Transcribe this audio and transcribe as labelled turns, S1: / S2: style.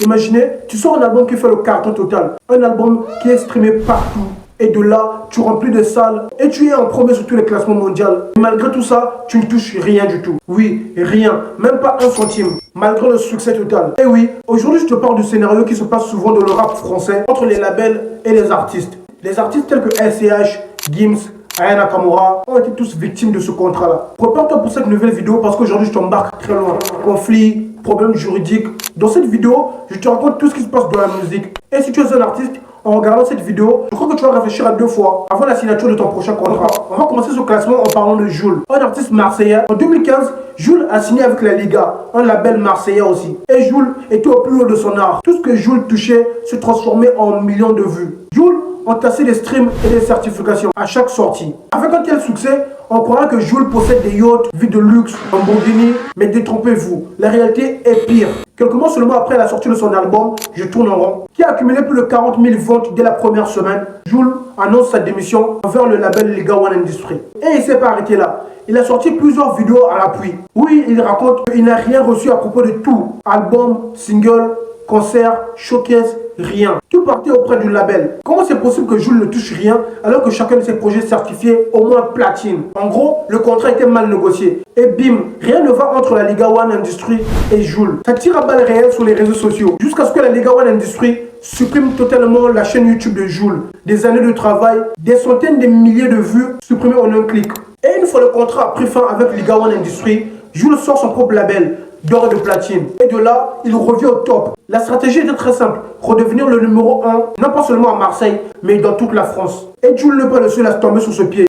S1: Imaginez, tu sors un album qui fait le carton total. Un album qui est streamé partout. Et de là, tu remplis des salles et tu es en premier sur tous les classements mondiaux. Et malgré tout ça, tu ne touches rien du tout. Oui, rien, même pas un centime, malgré le succès total. Et oui, aujourd'hui je te parle du scénario qui se passe souvent dans le rap français entre les labels et les artistes. Les artistes tels que LCH, Gims, Aya Nakamura ont été tous victimes de ce contrat-là. Prépare-toi pour cette nouvelle vidéo parce qu'aujourd'hui je t'embarque très loin. Conflits, problèmes juridiques. Dans cette vidéo, je te raconte tout ce qui se passe dans la musique. Et si tu es un artiste, en regardant cette vidéo, je crois que tu vas réfléchir à 2 fois avant la signature de ton prochain contrat. On va commencer ce classement en parlant de Jul, un artiste marseillais. En 2015, Jul a signé avec la Liga, un label marseillais aussi. Et Jul était au plus haut de son art. Tout ce que Jul touchait se transformait en millions de vues. Jul entassait des streams et des certifications à chaque sortie. Avec un tel succès, on croirait que Jul possède des yachts, vie de luxe, Lamborghini, mais détrompez-vous, la réalité est pire. Quelques mois seulement après la sortie de son album, Je tourne en rond, qui a accumulé plus de 40 000 ventes dès la première semaine, Jul annonce sa démission envers le label Liga One Industry. Et il ne s'est pas arrêté là. Il a sorti plusieurs vidéos à l'appui. Oui, il raconte qu'il n'a rien reçu à propos de tout. Album, single, concert, showcase, rien. Tout partait auprès du label. Comment c'est possible que Jul ne touche rien alors que chacun de ses projets certifiés au moins platine? En gros, le contrat était mal négocié. Et bim, rien ne va entre la Liga One Industry et Jul. Ça tire à balles réelles sur les réseaux sociaux. Jusqu'à ce que la Liga One Industry supprime totalement la chaîne YouTube de Jul. Des années de travail, des centaines de milliers de vues supprimées en un clic. Et une fois le contrat a pris fin avec Liga One Industry, Jul sort son propre label d'or et de platine. Et de là, il revient au top. La stratégie était très simple, redevenir le numéro 1, non pas seulement à Marseille, mais dans toute la France. Et Jul n'est pas le seul à se tomber sur ce pied.